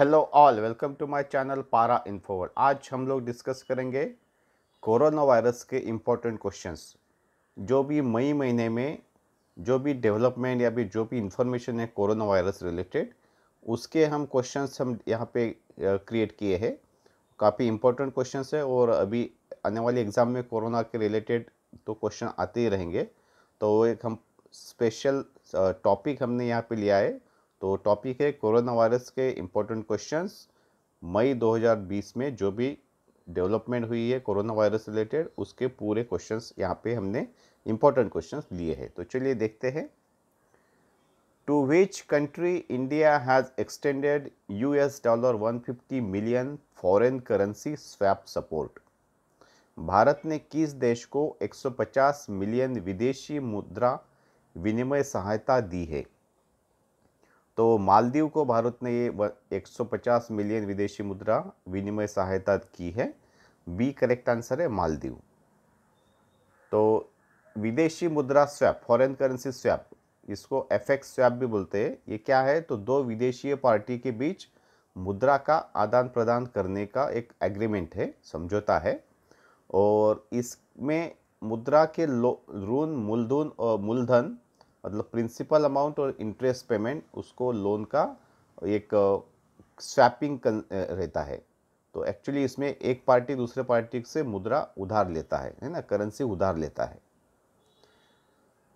Hello all, welcome to my channel पारा इन्फोवर्ड। आज हम लोग डिस्कस करेंगे कोरोना वायरस के इम्पोर्टेंट क्वेश्चंस। जो भी मई महीने में जो भी डेवलपमेंट या भी जो भी इंफॉर्मेशन है कोरोना वायरस रिलेटेड, उसके हम क्वेश्चंस हम यहाँ पे क्रिएट किए हैं। काफ़ी इम्पोर्टेंट क्वेश्चंस है और अभी आने वाले एग्ज़ाम में कोरोना के रिलेटेड तो क्वेश्चन आते ही रहेंगे। तो वो एक हम स्पेशल टॉपिक हमने यहाँ पे लिया है। तो टॉपिक है कोरोना वायरस के इम्पोर्टेंट क्वेश्चंस। मई 2020 में जो भी डेवलपमेंट हुई है कोरोना वायरस रिलेटेड, उसके पूरे क्वेश्चंस यहाँ पे हमने इम्पोर्टेंट क्वेश्चंस लिए हैं। तो चलिए देखते हैं। To which country India has extended $150 million foreign currency swap support. Bharat ने किस देश को 150 मिलियन विदेशी मुद्रा विनिमय सहायता दी है? तो मालदीव को भारत ने ये 150 मिलियन विदेशी मुद्रा विनिमय सहायता की है। बी करेक्ट आंसर है, मालदीव। तो विदेशी मुद्रा स्वैप, फॉरेन करेंसी स्वैप, इसको एफएक्स स्वैप भी बोलते हैं। ये क्या है? तो दो विदेशी पार्टी के बीच मुद्रा का आदान प्रदान करने का एक एग्रीमेंट है, समझौता है। और इसमें मुद्रा के ऋण मूलधन मतलब प्रिंसिपल अमाउंट और इंटरेस्ट पेमेंट, उसको लोन का एक स्वैपिंग रहता है। तो एक्चुअली इसमें एक पार्टी दूसरे पार्टी से मुद्रा उधार लेता है ना, करेंसी उधार लेता है।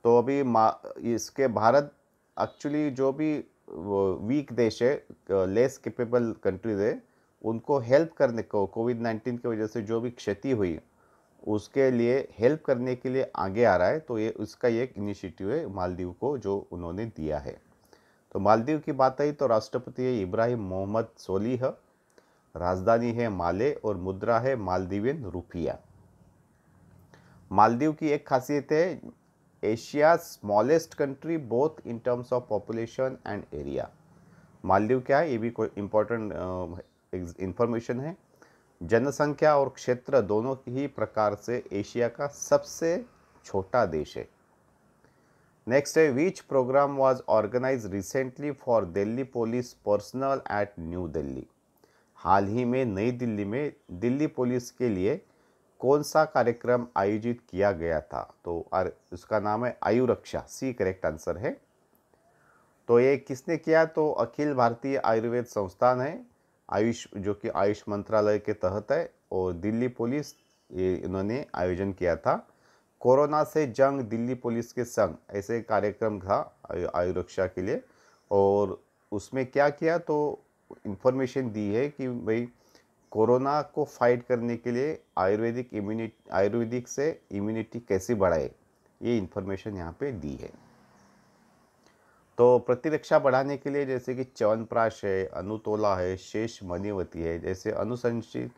तो अभी इसके भारत एक्चुअली जो भी वीक देश है, लेस कैपेबल कंट्रीज है, उनको हेल्प करने को कोविड-19 की वजह से जो भी क्षति हुई उसके लिए हेल्प करने के लिए आगे आ रहा है। तो ये उसका एक इनिशिएटिव है मालदीव को जो उन्होंने दिया है। तो मालदीव की बात आई तो राष्ट्रपति है इब्राहिम मोहम्मद सोलिह, राजधानी है माले और मुद्रा है मालदीवियन रुपया। मालदीव की एक खासियत है, Asia smallest country both in terms of population and area. Maldives क्या है, ये भी कोई इम्पोर्टेंट इंफॉर्मेशन है। जनसंख्या और क्षेत्र दोनों ही प्रकार से एशिया का सबसे छोटा देश है। नेक्स्ट है, which program was organise recently for Delhi police personnel at new Delhi. हाल ही में नई दिल्ली में दिल्ली पुलिस के लिए कौन सा कार्यक्रम आयोजित किया गया था? तो उसका नाम है आयु रक्षा। सी करेक्ट आंसर है। तो ये किसने किया? तो अखिल भारतीय आयुर्वेद संस्थान है, आयुष, जो कि आयुष मंत्रालय के तहत है, और दिल्ली पुलिस, ये इन्होंने आयोजन किया था। कोरोना से जंग दिल्ली पुलिस के संग, ऐसे कार्यक्रम था आयु रक्षा के लिए। और उसमें क्या किया? तो इन्फॉर्मेशन दी है कि भाई कोरोना को फाइट करने के लिए आयुर्वेदिक से इम्यूनिटी कैसे बढ़ाए, ये इन्फॉर्मेशन यहाँ पे दी है। तो प्रतिरक्षा बढ़ाने के लिए जैसे कि च्यवनप्राश है, अनुतोला है, शेष मणिवती है, जैसे अनुशंसित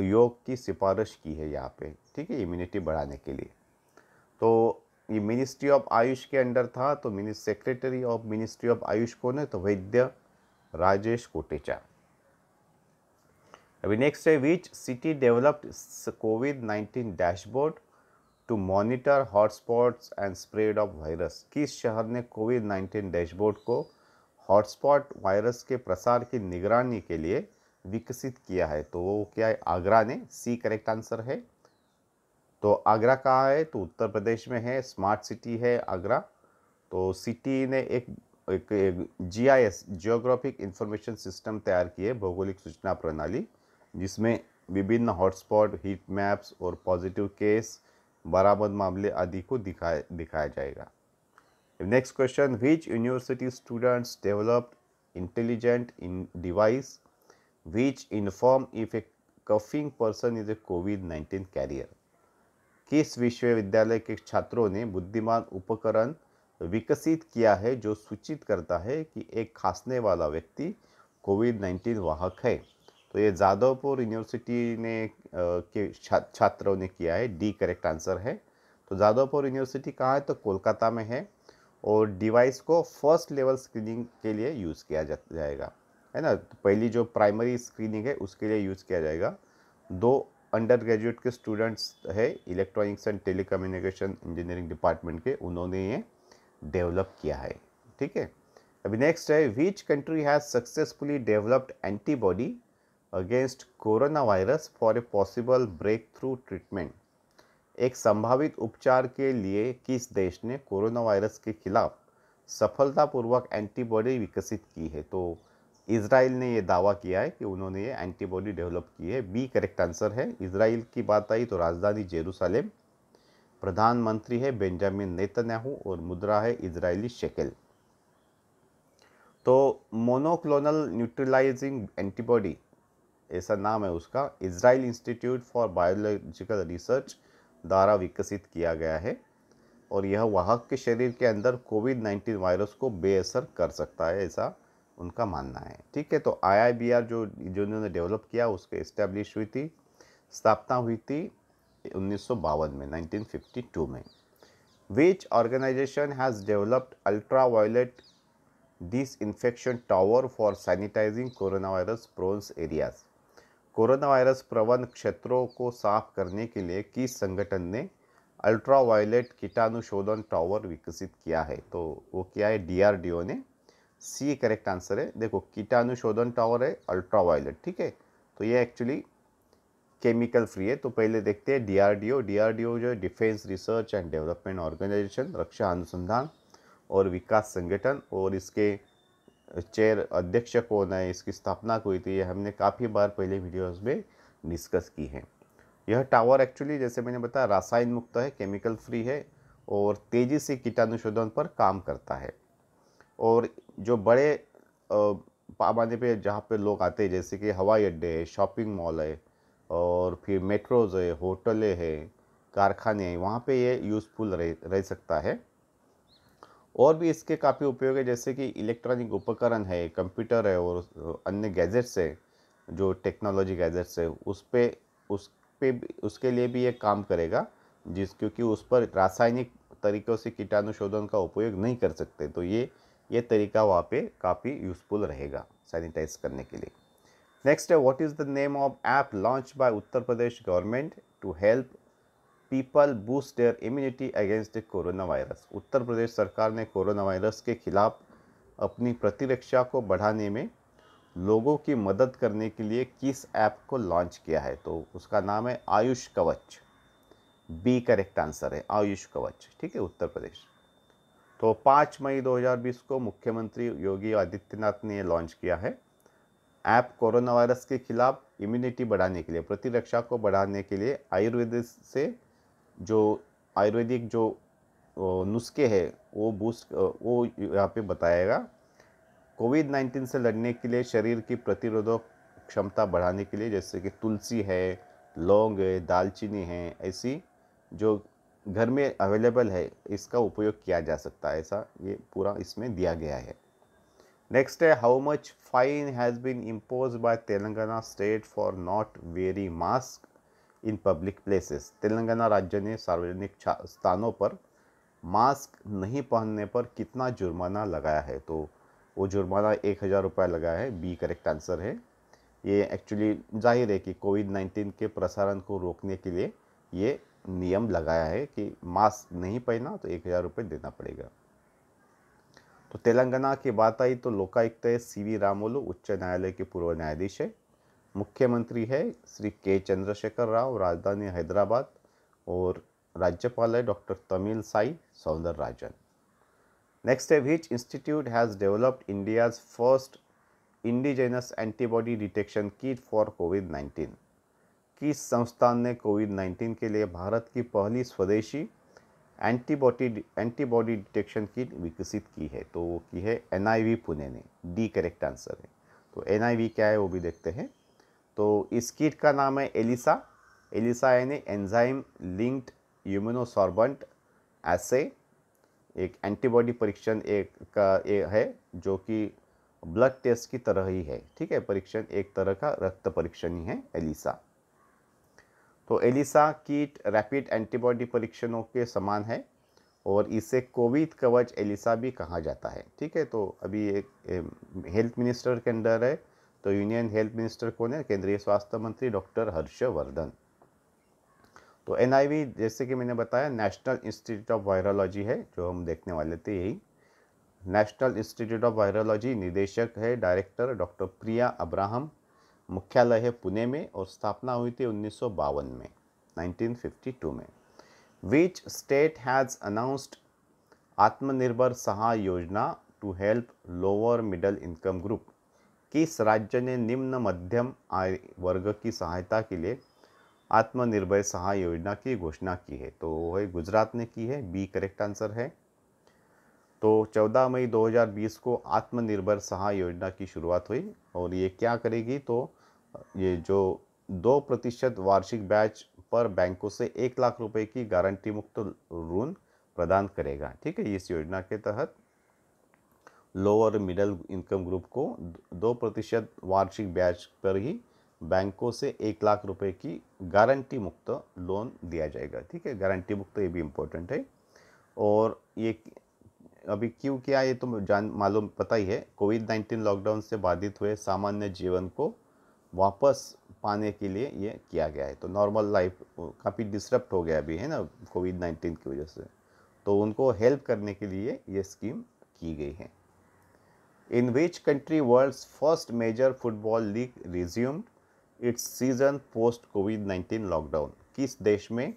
योग की सिफारिश की है यहाँ पे, ठीक है, इम्यूनिटी बढ़ाने के लिए। तो ये मिनिस्ट्री ऑफ आयुष के अंडर था। तो secretary of ministry of AYUSH कौन है? तो वैद्य राजेश कोटेचा। अभी नेक्स्ट है, विच सिटी डेवलप्ड कोविड-19 dashboard to monitor hotspots and spread of virus. किस शहर ने कोविड-19 डैशबोर्ड को हॉटस्पॉट वायरस के प्रसार की निगरानी के लिए विकसित किया है? तो वो क्या है? आगरा ने। सी करेक्ट आंसर है। तो आगरा कहाँ है? तो उत्तर प्रदेश में है, स्मार्ट सिटी है आगरा। तो सिटी ने एक जीआईएस, जियोग्राफिक इंफॉर्मेशन सिस्टम तैयार की है, भौगोलिक सूचना प्रणाली, जिसमें विभिन्न हॉटस्पॉट, हीट मैप्स और पॉजिटिव केस, बरामद मामले आदि को दिखाया जाएगा। Next question, which university students developed intelligent in device which inform if a coughing person is a कोविड-19 कैरियर। किस विश्वविद्यालय के छात्रों ने बुद्धिमान उपकरण विकसित किया है जो सूचित करता है कि एक खांसने वाला व्यक्ति कोविड-19 वाहक है? तो ये जादवपुर यूनिवर्सिटी ने के छात्रों ने किया है। डी करेक्ट आंसर है। तो जादवपुर यूनिवर्सिटी कहाँ है? तो कोलकाता में है। और डिवाइस को फर्स्ट लेवल स्क्रीनिंग के लिए यूज़ किया जाएगा, है ना। तो पहली जो प्राइमरी स्क्रीनिंग है उसके लिए यूज़ किया जाएगा। दो अंडर ग्रेजुएट के स्टूडेंट्स है, electronics and telecommunication engineering department के, उन्होंने ये डेवलप किया है, ठीक है। अभी नेक्स्ट है, which country has successfully developed antibody against corona virus for a possible break through treatment. एक संभावित उपचार के लिए किस देश ने कोरोना वायरस के खिलाफ सफलतापूर्वक एंटीबॉडी विकसित की है? तो इजराइल ने ये दावा किया है कि उन्होंने ये एंटीबॉडी डेवलप की है। बी करेक्ट आंसर है। इजराइल की बात आई तो राजधानी जेरूसलेम, प्रधानमंत्री है बेंजामिन नेतन्याहू और मुद्रा है इजरायली शेकेल। तो मोनोक्लोनल न्यूट्रलाइजिंग एंटीबॉडी ऐसा नाम है उसका, Israel institute for biological research द्वारा विकसित किया गया है और यह वाहक के शरीर के अंदर कोविड-19 वायरस को बेअसर कर सकता है, ऐसा उनका मानना है। ठीक है, तो IIBR जो जिन्होंने डेवलप किया उसके इस्टेब्लिश हुई थी, स्थापना हुई थी 1952 में, 1952 में। Which organisation has developed ultra violet disinfection tower for sanitising corona virus prones areas. Corona virus प्रवण क्षेत्रों को साफ करने के लिए किस संगठन ने अल्ट्रा वायलेट कीटाणुशोधन टावर विकसित किया है? तो वो किया है DRDO ने। सी करेक्ट आंसर है। देखो, कीटाणुशोधन टावर है अल्ट्रा वायलेट, ठीक है, तो ये एक्चुअली केमिकल फ्री है। तो पहले देखते हैं DRDO जो defence research and development organisation, रक्षा अनुसंधान और विकास संगठन, और इसके चेयर अध्यक्ष कौन है, इसकी स्थापना हुई थी, ये हमने काफ़ी बार पहले वीडियोस में डिस्कस की है। यह टावर एक्चुअली जैसे मैंने बताया रासायन मुक्त है, केमिकल फ्री है और तेज़ी से कीटाणुशोधन पर काम करता है। और जो बड़े पैमाने पे जहाँ पे लोग आते हैं जैसे कि हवाई अड्डे है, शॉपिंग मॉल है और फिर मेट्रोज है, होटलें हैं, कारखाने हैं, वहाँ पे ये यूज़फुल रह सकता है। और भी इसके काफ़ी उपयोग है, जैसे कि इलेक्ट्रॉनिक उपकरण है, कंप्यूटर है और अन्य गैजेट्स है, जो टेक्नोलॉजी गैजेट्स है उस पे उसके लिए भी ये काम करेगा, क्योंकि उस पर रासायनिक तरीक़ों से कीटाणुशोधन का उपयोग नहीं कर सकते, तो ये तरीका वहाँ पे काफ़ी यूज़फुल रहेगा सैनिटाइज करने के लिए। नेक्स्ट है, what is the name of app launch by Uttar Pradesh government to help people boost their immunity against the corona virus. Uttar Pradesh सरकार ने कोरोना वायरस के खिलाफ अपनी प्रतिरक्षा को बढ़ाने में लोगों की मदद करने के लिए किस ऐप को लॉन्च किया है? तो उसका नाम है आयुष कवच। बी करेक्ट आंसर है, आयुष कवच। ठीक है, उत्तर प्रदेश। तो 5 मई 2020 को मुख्यमंत्री योगी आदित्यनाथ ने लॉन्च किया है। ऐप कोरोना वायरस के खिलाफ इम्यूनिटी बढ़ाने के लिए, प्रतिरक्षा को बढ़ाने के लिए आयुर्वेदिक जो नुस्खे हैं वो यहाँ पे बताएगा। कोविड-19 से लड़ने के लिए शरीर की प्रतिरोधक क्षमता बढ़ाने के लिए, जैसे कि तुलसी है, लौंग है, दालचीनी है, ऐसी जो घर में अवेलेबल है इसका उपयोग किया जा सकता है, ऐसा ये पूरा इसमें दिया गया है। नेक्स्ट है, how much fine has been impose by Telangana state for not wearing mask in public places. Telangana राज्य ने सार्वजनिक स्थानों पर मास्क नहीं पहनने पर कितना जुर्माना लगाया है? तो वो जुर्माना 1000 रुपये लगाया है। बी करेक्ट आंसर है। ये एक्चुअली जाहिर है कि कोविड-19 के प्रसारण को रोकने के लिए ये नियम लगाया है कि मास्क नहीं पहना तो 1000 रुपये देना पड़ेगा। तो तेलंगाना की बात आई तो लोकायुक्त है CV रामोलू, उच्च न्यायालय के पूर्व न्यायाधीश है। मुख्यमंत्री है श्री K चंद्रशेखर राव, राजधानी हैदराबाद, और राज्यपाल है doctor Tamilisai Soundararajan. Next है, which institute has developed India's first indigenous antibody detection kit for कोविड-19। किस संस्थान ने कोविड-19 के लिए भारत की पहली स्वदेशी एंटीबॉडी डिटेक्शन किट विकसित की है? तो वो की है NIV पुणे ने। डी करेक्ट आंसर है। तो NIV क्या है वो भी देखते हैं। तो इस किट का नाम है एलिसा यानी एंजाइम लिंक्ड इम्यूनोसॉर्बेंट एसे। एक एंटीबॉडी परीक्षण है जो कि ब्लड टेस्ट की तरह ही है। ठीक है, परीक्षण एक तरह का रक्त परीक्षण ही है एलिसा। तो एलिसा किट रैपिड एंटीबॉडी परीक्षणों के समान है और इसे कोविड कवच एलिसा भी कहा जाता है। ठीक है, तो अभी एक हेल्थ मिनिस्टर के अंडर है, तो यूनियन हेल्थ मिनिस्टर कौन है? केंद्रीय स्वास्थ्य मंत्री डॉक्टर हर्षवर्धन। तो NIV जैसे कि मैंने बताया नेशनल इंस्टीट्यूट ऑफ वायरोलॉजी है, जो हम देखने वाले थे यही। नेशनल इंस्टीट्यूट ऑफ वायरोलॉजी निदेशक है डायरेक्टर डॉक्टर प्रिया अब्राहम। मुख्यालय है पुणे में और स्थापना हुई थी 1952 में, 1952 में। Which state has announced Atmanirbhar Sahay Yojana to help lower middle income group? किस राज्य ने निम्न मध्यम आय वर्ग की सहायता के लिए आत्मनिर्भर सहाय योजना की घोषणा की है? तो वो है गुजरात ने की है, बी करेक्ट आंसर है। तो 14 मई 2020 को आत्मनिर्भर सहाय योजना की शुरुआत हुई और ये क्या करेगी, तो ये जो 2% वार्षिक ब्याज पर बैंकों से 1 लाख रुपए की गारंटी मुक्त ऋण प्रदान करेगा। ठीक है, इस योजना के तहत लोअर मिडिल इनकम ग्रुप को 2% वार्षिक ब्याज पर ही बैंकों से 1 लाख रुपए की गारंटी मुक्त लोन दिया जाएगा। ठीक है, गारंटी मुक्त, ये भी इम्पोर्टेंट है। और ये अभी क्यों किया ये तो मालूम पता ही है, कोविड-19 लॉकडाउन से बाधित हुए सामान्य जीवन को वापस पाने के लिए ये किया गया है। तो नॉर्मल लाइफ काफ़ी डिस्टर्ब हो गया अभी है ना कोविड-19 की वजह से, तो उनको हेल्प करने के लिए ये स्कीम की गई है। In which country world's first major football league resumed its season post कोविड-19 लॉकडाउन? किस देश में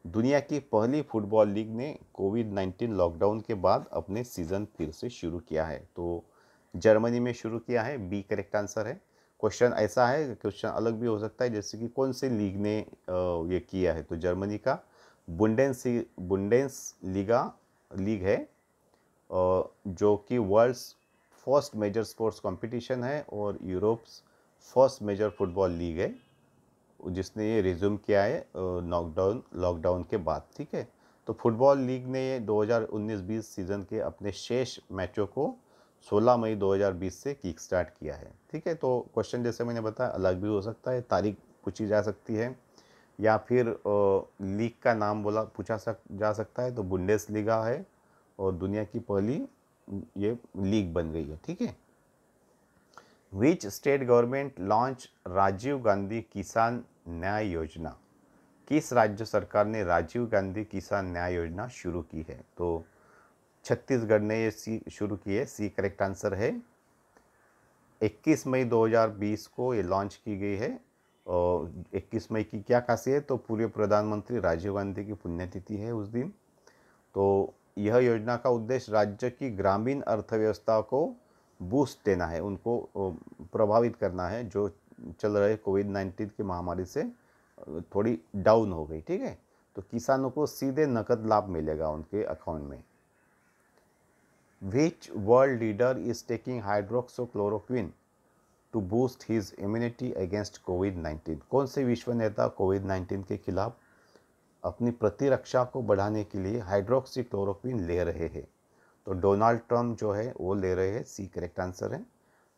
दुनिया की पहली फुटबॉल लीग ने कोविड-19 लॉकडाउन के बाद अपने सीज़न फिर से शुरू किया है? तो जर्मनी में शुरू किया है, बी करेक्ट आंसर है। क्वेश्चन ऐसा है, क्वेश्चन अलग भी हो सकता है, जैसे कि कौन से लीग ने ये किया है, तो जर्मनी का बुंडेस लीग है जो कि world's first major sports competition है और Europe's first major football league है जिसने ये रिज्यूम किया है लॉकडाउन के बाद। ठीक है, तो फुटबॉल लीग ने ये 2019-20 सीज़न के अपने शेष मैचों को 16 मई 2020 से किक स्टार्ट किया है। ठीक है, तो क्वेश्चन जैसे मैंने बताया अलग भी हो सकता है, तारीख पूछी जा सकती है या फिर लीग का नाम पूछा जा सकता है। तो बुंडेसलीगा है और दुनिया की पहली ये लीग बन गई है। ठीक है, which state government launch Rajiv Gandhi Kisan Nyay योजना? किस राज्य सरकार ने राजीव गांधी किसान न्याय योजना शुरू की है? तो छत्तीसगढ़ ने ये शुरू की है, सी करेक्ट आंसर है। 21 मई 2020 को ये लॉन्च की गई है। और 21 मई की क्या खासियत है, तो पूर्व प्रधानमंत्री राजीव गांधी की पुण्यतिथि है उस दिन। तो यह योजना का उद्देश्य राज्य की ग्रामीण अर्थव्यवस्था को बूस्ट देना है, उनको प्रभावित करना है जो चल रहे कोविड-19 की महामारी से थोड़ी डाउन हो गई। ठीक है, तो किसानों को सीधे नकद लाभ मिलेगा उनके अकाउंट में। Which world leader is taking hydroxychloroquine to boost his immunity against कोविड-19? कौन से विश्व नेता कोविड-19 के खिलाफ अपनी प्रतिरक्षा को बढ़ाने के लिए हाइड्रोक्सीक्लोरोक्विन ले रहे हैं? तो डोनाल्ड ट्रंप जो है वो ले रहे हैं, सी करेक्ट आंसर है।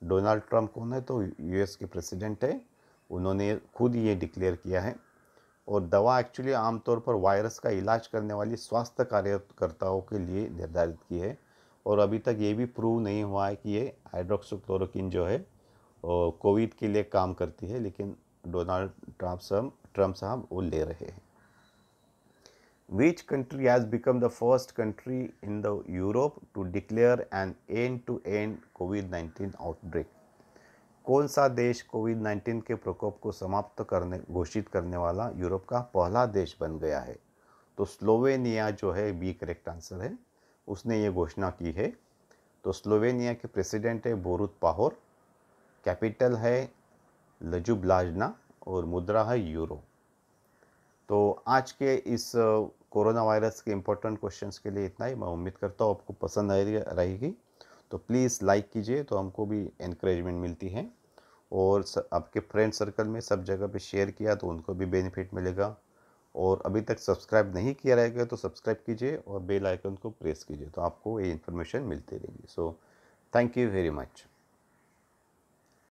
डोनाल्ड ट्रंप कौन है, तो यूएस के प्रेसिडेंट है, उन्होंने खुद ये डिक्लेयर किया है। और दवा एक्चुअली आमतौर पर वायरस का इलाज करने वाली स्वास्थ्य कार्यकर्ताओं के लिए निर्धारित की है और अभी तक ये भी प्रूव नहीं हुआ है कि ये हाइड्रोक्सीक्लोरोक्विन जो है कोविड के लिए काम करती है, लेकिन डोनाल्ड ट्रंप साहब वो ले रहे हैं। Which country has become the first country in the Europe to declare an end-to-end COVID-19 outbreak? कौन सा देश कोविड-19 के प्रकोप को घोषित करने वाला यूरोप का पहला देश बन गया है? तो स्लोवेनिया जो है, बी करेक्ट आंसर है, उसने ये घोषणा की है। तो स्लोवेनिया के प्रेसिडेंट है बोरुत पाहोर, कैपिटल है लजुब्लाजना और मुद्रा है यूरो। तो आज के इस कोरोना वायरस के इम्पोर्टेंट क्वेश्चंस के लिए इतना ही। मैं उम्मीद करता हूँ आपको पसंद रहेगी। तो प्लीज़ लाइक कीजिए, तो हमको भी इनकरेजमेंट मिलती है। और आपके फ्रेंड सर्कल में सब जगह पे शेयर किया तो उनको भी बेनिफिट मिलेगा। और अभी तक सब्सक्राइब नहीं किया रहेगा तो सब्सक्राइब कीजिए और बेल आइकन को प्रेस कीजिए, तो आपको ये इन्फॉर्मेशन मिलती रहेगी। So thank you very much.